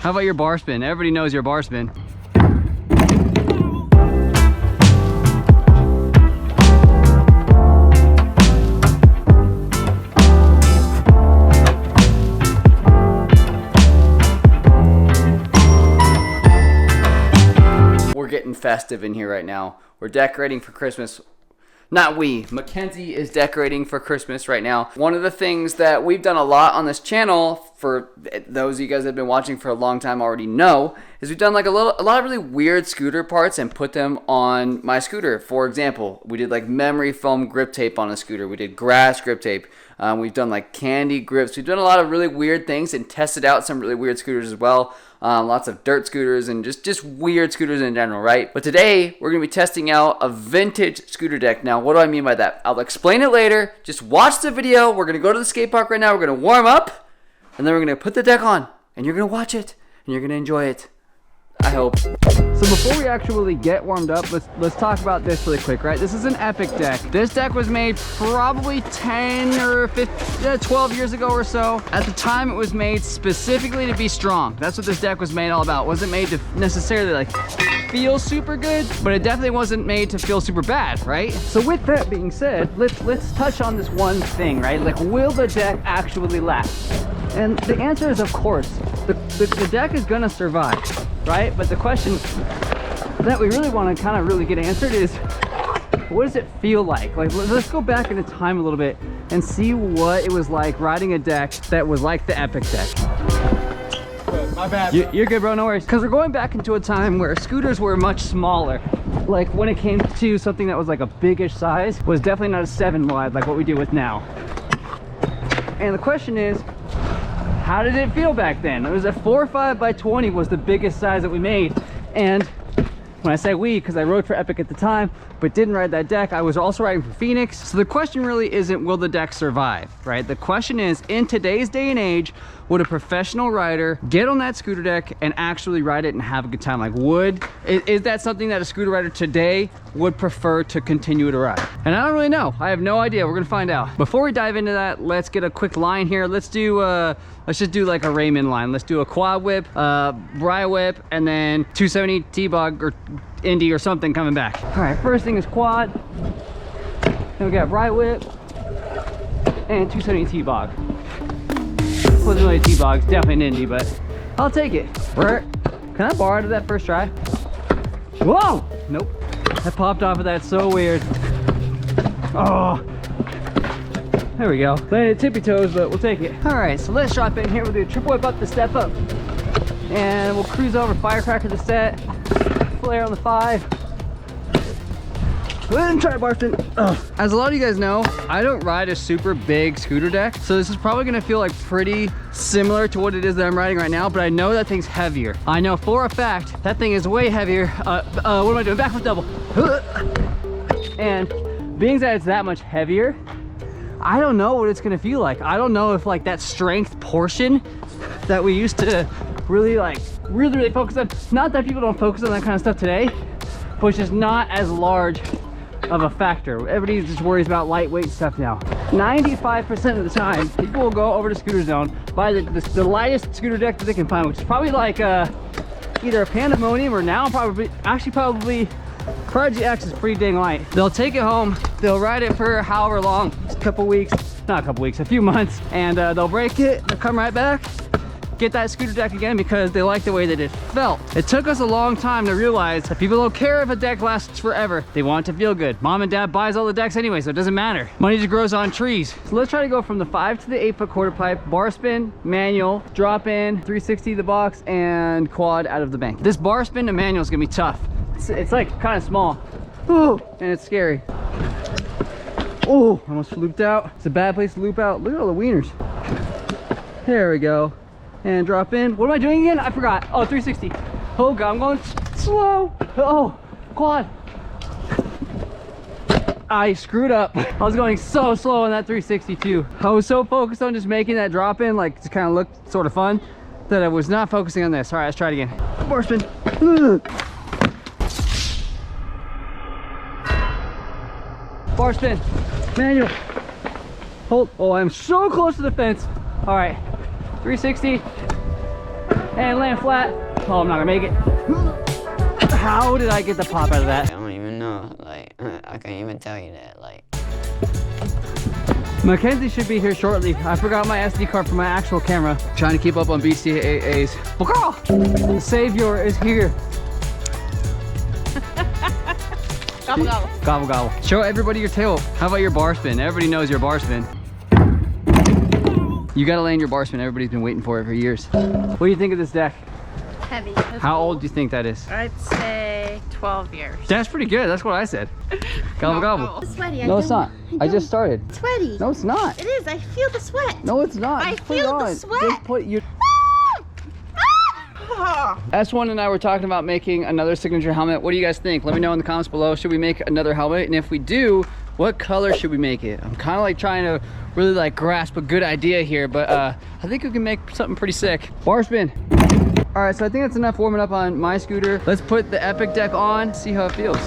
How about your bar spin? Everybody knows your bar spin. We're getting festive in here right now. We're decorating for Christmas. Not we, Mackenzie is decorating for Christmas right now. One of the things that we've done a lot on this channel, for those of you guys that have been watching for a long time already know, is we've done like a lot of really weird scooter parts and put them on my scooter. For example, we did like memory foam grip tape on a scooter. We did grass grip tape. We've done like candy grips. We've done a lot of really weird things and tested out some really weird scooters as well. Lots of dirt scooters and just weird scooters in general, right? But today, we're going to be testing out a vintage scooter deck. Now, what do I mean by that? I'll explain it later. Just watch the video. We're going to go to the skate park right now. We're going to warm up, and then we're going to put the deck on, and you're going to watch it, and you're going to enjoy it. I hope. So before we actually get warmed up, let's talk about this really quick, right? This is an Epic deck. This deck was made probably 10 or 15, 12 years ago or so. At the time, it was made specifically to be strong. That's what this deck was made all about. It wasn't made to necessarily like feel super good, but it definitely wasn't made to feel super bad, right? So with that being said, let's touch on this one thing, right? Like, will the deck actually last? And the answer is of course. The deck is gonna survive, right? But the question that we really want to kind of really get answered is, what does it feel like? Like, let's go back into time a little bit and see what it was like riding a deck that was like the Epic deck. My bad. You're good, bro, no worries. Because we're going back into a time where scooters were much smaller. Like, when it came to something that was like a biggish size, was definitely not a 7 wide like what we deal with now. And the question is, how did it feel back then? It was a 4.5 by 20 was the biggest size that we made. And when I say we, because I rode for Epic at the time, but didn't ride that deck, I was also riding for Phoenix. So the question really isn't, will the deck survive, right? The question is, in today's day and age, would a professional rider get on that scooter deck and actually ride it and have a good time? Like, is that something that a scooter rider today would prefer to continue to ride? And I don't really know. I have no idea. We're gonna find out. Before we dive into that, let's get a quick line here. Let's just do like a Raymond line. Let's do a quad whip, bri whip, and then 270 T-bog or Indy or something coming back. All right, first thing is quad. Then we got bri whip and 270 T-bog. Wasn't really a T-bog, definitely an Indy, but I'll take it. Can I borrow it that first try? Whoa! Nope. I popped off of that so weird. Oh. There we go. Landed tippy toes, but we'll take it. All right, so let's drop in here. We'll do a triple whip up to step up. And we'll cruise over firecracker the set. Flare on the 5. Then try bar spin. As a lot of you guys know, I don't ride a super big scooter deck, so this is probably gonna feel like pretty similar to what it is that I'm riding right now, but I know that thing's heavier. I know for a fact that thing is way heavier. What am I doing? Backflip double. And being that it's that much heavier, I don't know what it's gonna feel like. I don't know if like that strength portion that we used to really focus on, not that people don't focus on that kind of stuff today, but it's just not as large of a factor. Everybody just worries about lightweight stuff now. 95% of the time, people will go over to Scooter Zone, buy the lightest scooter deck that they can find, which is probably like either a Pandemonium or now probably Prodigy X is pretty dang light. They'll take it home, they'll ride it for however long, a few months, and they'll break it, they'll come right back, get that scooter deck again because they like the way that it felt. It took us a long time to realize that people don't care if a deck lasts forever. They want it to feel good. Mom and dad buys all the decks anyway, so it doesn't matter. Money just grows on trees. So let's try to go from the 5 to the 8-foot quarter pipe, bar spin, manual, drop in, 360 the box, and quad out of the bank. This bar spin to manual is gonna be tough. It's like kind of small. Ooh, and it's scary. Oh, almost looped out. It's a bad place to loop out. Look at all the wieners. There we go. And drop in. What am I doing again? I forgot. Oh, 360. Oh god, I'm going slow. Oh, quad. I screwed up. I was going so slow on that 360 too. I was so focused on just making that drop in, like, to kind of look sort of fun, that I was not focusing on this. All right, let's try it again. Bar spin. Bar spin. Manual. Hold. Oh, I'm so close to the fence. All right. 360 and land flat. Oh, I'm not gonna make it. How did I get the pop out of that? I don't even know. Like, I can't even tell you that. Like, Mackenzie should be here shortly. I forgot my SD card for my actual camera. Trying to keep up on BCAAs. Oh, girl! The savior is here. Gobble gobble. Gobble gobble. Show everybody your tail. How about your bar spin? Everybody knows your bar spin. You gotta land your bar spin. Everybody's been waiting for it for years. What do you think of this deck? Heavy. How old do you think that is? I'd say 12 years. That's pretty good. That's what I said. Gobble gobble. It's sweaty. No, it's not. I just started. It's sweaty. No, it's not. It is. I feel the sweat. No, it's not. I Just put it feel the on. sweat. Just put your... S1 and I were talking about making another signature helmet. What do you guys think? Let me know in the comments below. Should we make another helmet? And if we do, what color should we make it? I'm kind of like trying to really like grasp a good idea here, but I think we can make something pretty sick. Bar spin. All right, so I think that's enough warming up on my scooter. Let's put the Epic deck on, see how it feels.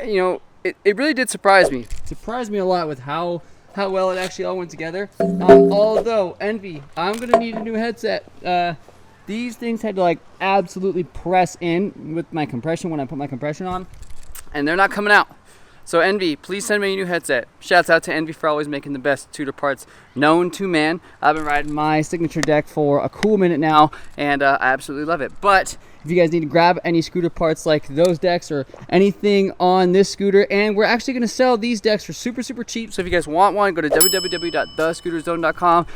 You know, it really did surprise me. It surprised me a lot with how well it actually all went together. Although, Envy, I'm gonna need a new headset. These things had to like absolutely press in with my compression when I put my compression on, and they're not coming out. So Envy, please send me a new headset. Shouts out to Envy for always making the best scooter parts known to man. I've been riding my signature deck for a cool minute now, and I absolutely love it. But if you guys need to grab any scooter parts like those decks or anything on this scooter, and we're actually going to sell these decks for super cheap. So if you guys want one, go to www.thescooterzone.com.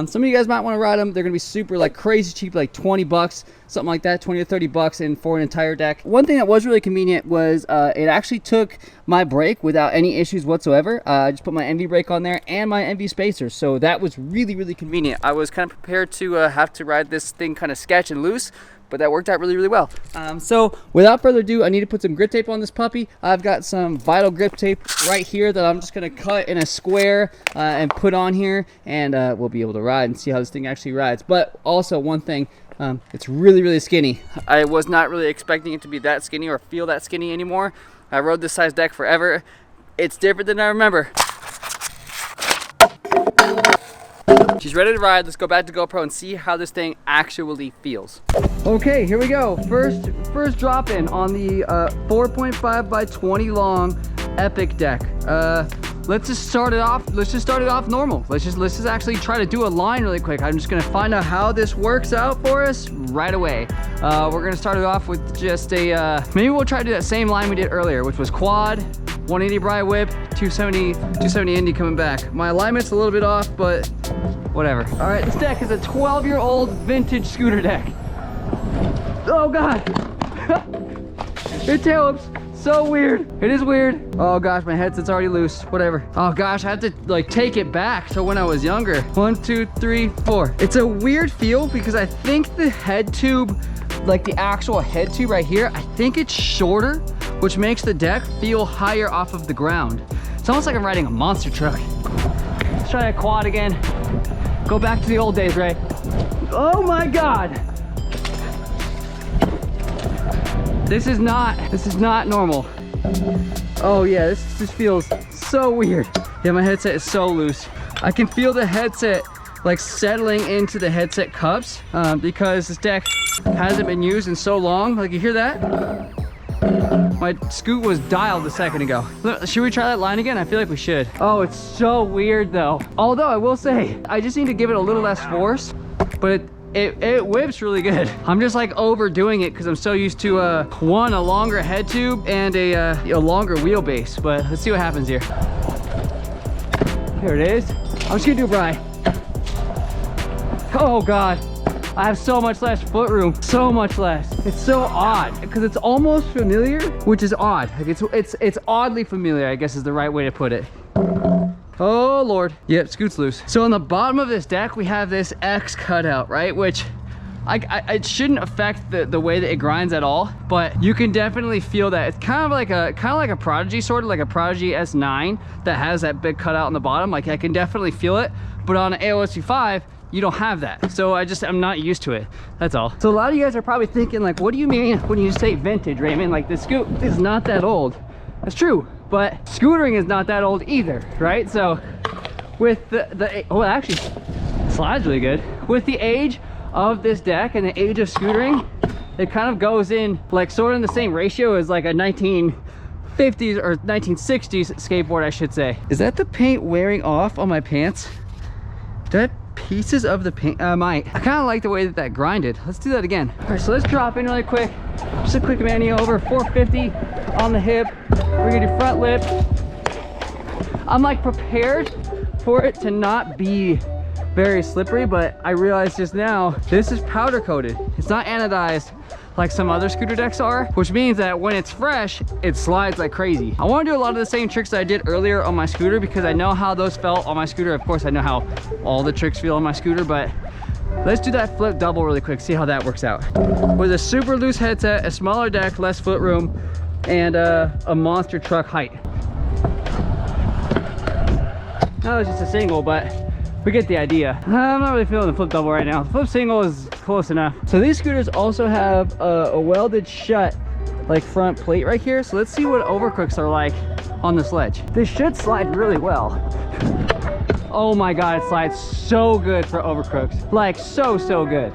Some of you guys might want to ride them. They're going to be super like crazy cheap, like 20 bucks, something like that, 20 to 30 bucks in for an entire deck. One thing that was really convenient was it actually took my brake without any issues whatsoever. I just put my Envy brake on there and my Envy spacers, so that was really convenient. I was kind of prepared to have to ride this thing kind of sketch and loose, but that worked out really well. So without further ado, I need to put some grip tape on this puppy. I've got some Vital grip tape right here that I'm just gonna cut in a square and put on here, and we'll be able to ride and see how this thing actually rides. But also one thing, it's really skinny. I was not really expecting it to be that skinny or feel that skinny anymore. I rode this size deck forever. It's different than I remember. She's ready to ride. Let's go back to GoPro and see how this thing actually feels. Okay, here we go. First drop in on the 4.5 by 20 long Epic deck. Let's just start it off. Let's just start it off normal. Let's just actually try to do a line really quick. I'm just gonna find out how this works out for us right away. We're gonna start it off with just a maybe we'll try to do that same line we did earlier, which was quad, 180 Bri whip, 270 Indy coming back. My alignment's a little bit off, but whatever. All right, this deck is a 12-year-old vintage scooter deck. Oh God, it tailwhips so weird. It is weird. Oh gosh, my headset's already loose. Whatever. Oh gosh, I have to like take it back to when I was younger. 1, 2, 3, 4. It's a weird feel because I think the head tube, like the actual head tube right here, I think it's shorter, which makes the deck feel higher off of the ground. It's almost like I'm riding a monster truck. Let's try a quad again. Go back to the old days, Ray. Oh my God. This is not normal. Oh yeah, this just feels so weird. Yeah, my headset is so loose. I can feel the headset like settling into the headset cups because this deck hasn't been used in so long. Like, you hear that? My scoot was dialed a second ago. Should we try that line again? I feel like we should. Oh, it's so weird though. Although I will say, I just need to give it a little less force, but it whips really good. I'm just like overdoing it because I'm so used to a longer head tube and a longer wheelbase. But let's see what happens here. Here it is. I'm just gonna do a Bri. Oh God, I have so much less foot room, so much less. It's so odd because it's almost familiar, which is odd. Like it's oddly familiar, I guess is the right way to put it. Oh Lord. Yep, scoot's loose. So on the bottom of this deck, we have this X cutout, right? Which it shouldn't affect the way that it grinds at all, but you can definitely feel that. It's kind of like a Prodigy, sort of like a Prodigy S9 that has that big cutout on the bottom. Like I can definitely feel it, but on an AOSU 5, you don't have that. So I'm not used to it, that's all. So a lot of you guys are probably thinking like, what do you mean when you say vintage, Raymond? Like the Scoot is not that old. That's true, but Scootering is not that old either, right? So with oh, it actually slides really good. With the age of this deck and the age of Scootering, it kind of goes in like sort of in the same ratio as like a 1950s or 1960s skateboard, I should say. Is that the paint wearing off on my pants? Do I have pieces of the paint? I might. I kind of like the way that grinded. Let's do that again. All right, so let's drop in really quick. Just a quick manual over, 450 on the hip. We're gonna do front lip. I'm like prepared for it to not be very slippery, but I realized just now this is powder coated. It's not anodized like some other scooter decks are, which means that when it's fresh, it slides like crazy. I want to do a lot of the same tricks that I did earlier on my scooter because I know how those felt on my scooter. Of course, I know how all the tricks feel on my scooter, but let's do that flip double really quick, see how that works out. With a super loose headset, a smaller deck, less foot room, and a monster truck height. That was just a single, but we get the idea. I'm not really feeling the flip double right now. The flip single is close enough. So these scooters also have a welded shut like front plate right here. So let's see what overcrooks are like on the sledge. This should slide really well. Oh my God, it slides so good for overcrooks. Like so good.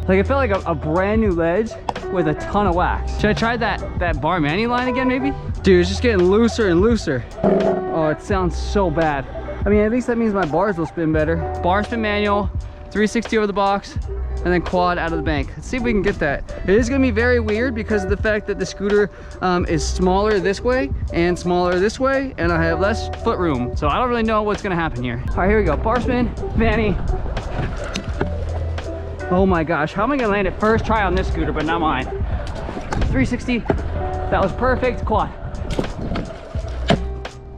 Like it felt like a brand new ledge with a ton of wax. Should I try that bar Manny line again maybe? Dude, it's just getting looser and looser. Oh, it sounds so bad. I mean, at least that means my bars will spin better. Bar spin manual, 360 over the box, and then quad out of the bank. Let's see if we can get that. It is gonna be very weird because of the fact that the scooter is smaller this way and smaller this way, and I have less foot room. So I don't really know what's gonna happen here. All right, here we go. Bar spin, Manny. Oh my gosh, how am I gonna land it first try on this scooter, but not mine? 360, that was perfect. Quad.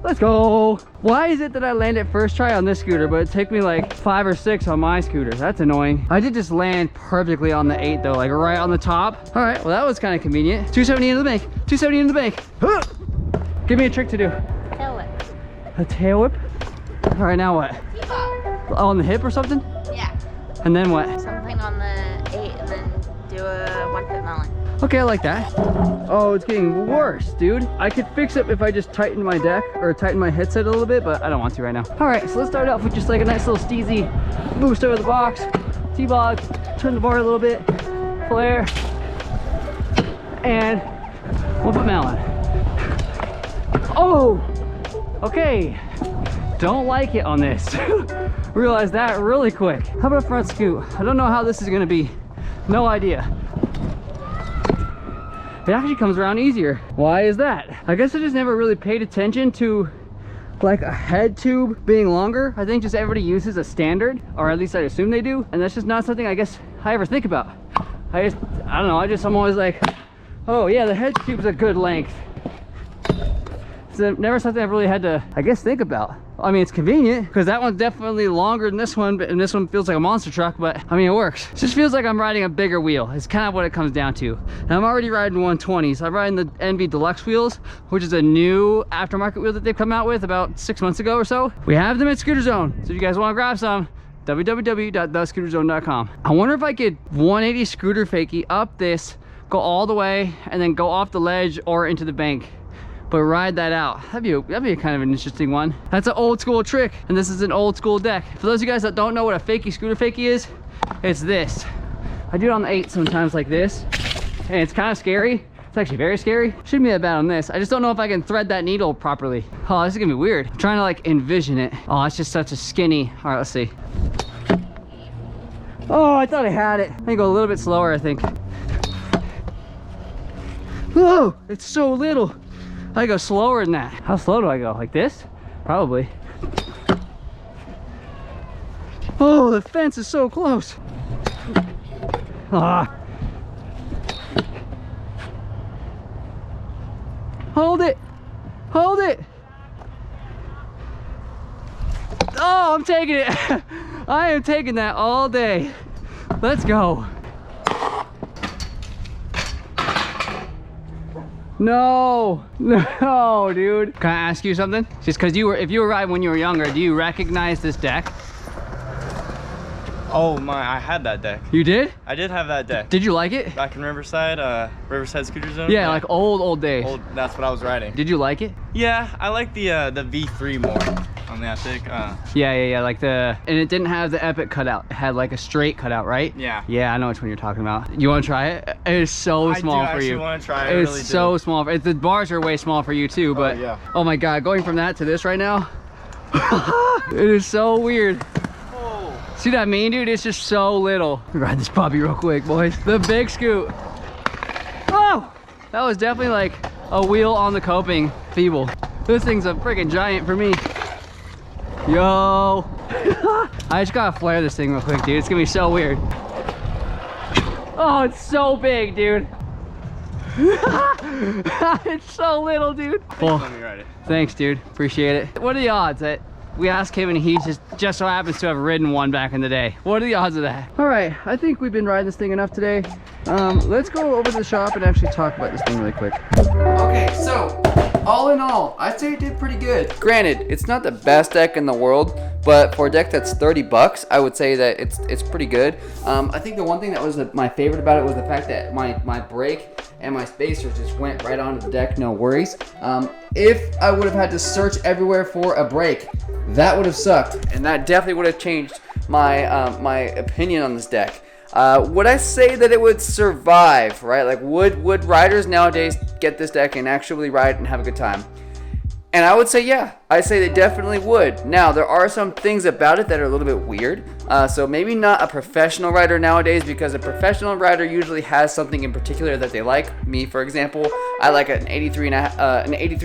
Let's go. Why is it that I land it first try on this scooter, but it took me like 5 or 6 on my scooter? That's annoying. I did just land perfectly on the 8 though, like right on the top. All right, well that was kind of convenient. 270 into the bank, 270 into the bank. Give me a trick to do. Tail whip. A tail whip? All right, now what? On the hip or something? Yeah. And then what? Something on the 8 and then do a 1 foot melon. Okay, I like that. Oh, it's getting worse, dude. I could fix it if I just tighten my deck or tighten my headset a little bit, but I don't want to right now. All right, so let's start off with just like a nice little steezy boost over the box, T-bog, turn the bar a little bit, flare, and 1 foot melon. Oh, okay. Don't like it on this. Realized that really quick. How about a front scoot? I don't know how this is gonna be. No idea. It actually comes around easier. Why is that? I guess I just never really paid attention to like a head tube being longer. I think just everybody uses a standard, or at least I assume they do, and that's just not something I guess I ever think about. I don't know, I'm always like, oh yeah, the head tube's a good length. So never something I've really had to, I guess, think about. I mean, it's convenient because that one's definitely longer than this one, and this one feels like a monster truck, but I mean, it works. It just feels like I'm riding a bigger wheel. It's kind of what it comes down to. And I'm already riding 120s. I'm riding the NV Deluxe wheels, which is a new aftermarket wheel that they've come out with about 6 months ago or so. We have them at Scooter Zone. So if you guys want to grab some, www.thescooterzone.com. I wonder if I could 180 scooter fakie up this, go all the way, and then go off the ledge or into the bank. But ride that out. That'd be kind of an interesting one. That's an old school trick, and this is an old school deck. For those of you guys that don't know what a fakie scooter fakie is, it's this. I do it on the 8 sometimes like this, and it's kind of scary. It's actually very scary. Shouldn't be that bad on this. I just don't know if I can thread that needle properly. Oh, this is gonna be weird. I'm trying to like envision it. Oh, it's just such a skinny. All right, let's see. Oh, I thought I had it. Let me go a little bit slower, I think. Whoa, it's so little. I go slower than that. How slow do I go? Like this? Probably. Oh, the fence is so close. Ah. Hold it. Hold it. Oh, I'm taking it. I am taking that all day. Let's go. No, no, dude. Can I ask you something? Just because if you were riding when you were younger, do you recognize this deck? Oh my, I had that deck. You did? I did have that deck. Did you like it? Back in Riverside, Riverside Scooter Zone? Yeah, like old days. That's what I was riding. Did you like it? Yeah, I like the V3 more on the Epic. Yeah, like and it didn't have the Epic cutout. It had like a straight cutout, right? Yeah. Yeah, I know which one you're talking about. You want to try it? It is so small for you. I want to try it. It's really so small. The bars are way small for you too, but yeah. Oh my God, going from that to this right now, it is so weird. See what I mean, dude? It's just so little. Ride this puppy real quick, boys. The big scoot. Oh, that was definitely like a wheel on the coping feeble. This thing's a freaking giant for me. Yo. I just gotta flare this thing real quick, dude. It's gonna be so weird. Oh, it's so big, dude. It's so little, dude. Well, Let me ride it. thanks, dude. Appreciate it. What are the odds that we asked him and he just so happens to have ridden one back in the day? What are the odds of that? All right, I think we've been riding this thing enough today. Let's go over to the shop and actually talk about this thing really quick. Okay, so all in all, I'd say it did pretty good. Granted, it's not the best deck in the world, but for a deck that's 30 bucks, I would say that it's pretty good. I think the one thing that was my favorite about it was the fact that my brake and my spacers just went right onto the deck, no worries. If I would have had to search everywhere for a brake, that would have sucked, and that definitely would have changed my opinion on this deck. Would I say that it would survive, right? Like, would riders nowadays get this deck and actually ride and have a good time? And I would say, yeah, I say they definitely would. Now, there are some things about it that are a little bit weird. So maybe not a professional rider nowadays, because a professional rider usually has something in particular that they like. Me, for example, I like an 83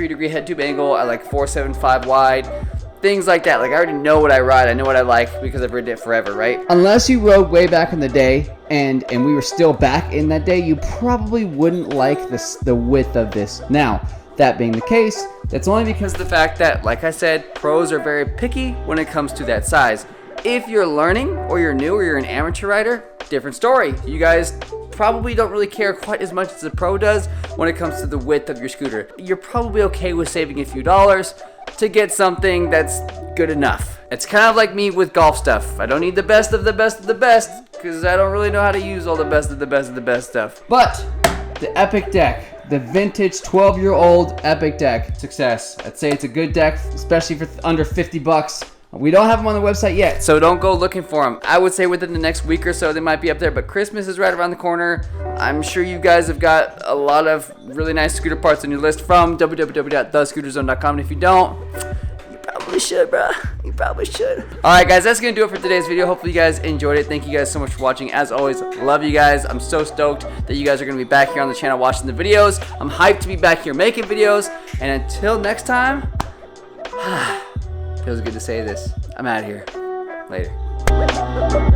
degree head tube angle. I like 475 wide. Things like that. Like, I already know what I ride. I know what I like because I've ridden it forever, right? Unless you rode way back in the day and we were still back in that day, you probably wouldn't like the width of this. Now, that being the case, that's only because of the fact that, like I said, pros are very picky when it comes to that size. If you're learning, or you're new, or you're an amateur rider, different story. You guys probably don't really care quite as much as a pro does when it comes to the width of your scooter. You're probably okay with saving a few dollars to get something that's good enough. It's kind of like me with golf stuff. I don't need the best of the best of the best, because I don't really know how to use all the best of the best of the best stuff. But the Epic deck, the vintage 12-year-old Epic deck, success. I'd say it's a good deck, especially for under 50 bucks. We don't have them on the website yet, so don't go looking for them. I would say within the next week or so they might be up there, but Christmas is right around the corner. I'm sure you guys have got a lot of really nice scooter parts on your list from www.thescooterzone.com, and if you don't, you probably should, bro. You probably should. Alright guys, that's gonna do it for today's video. Hopefully you guys enjoyed it. Thank you guys so much for watching. As always, love you guys. I'm so stoked that you guys are gonna be back here on the channel watching the videos. I'm hyped to be back here making videos, and until next time, feels good to say this. I'm out of here. Later.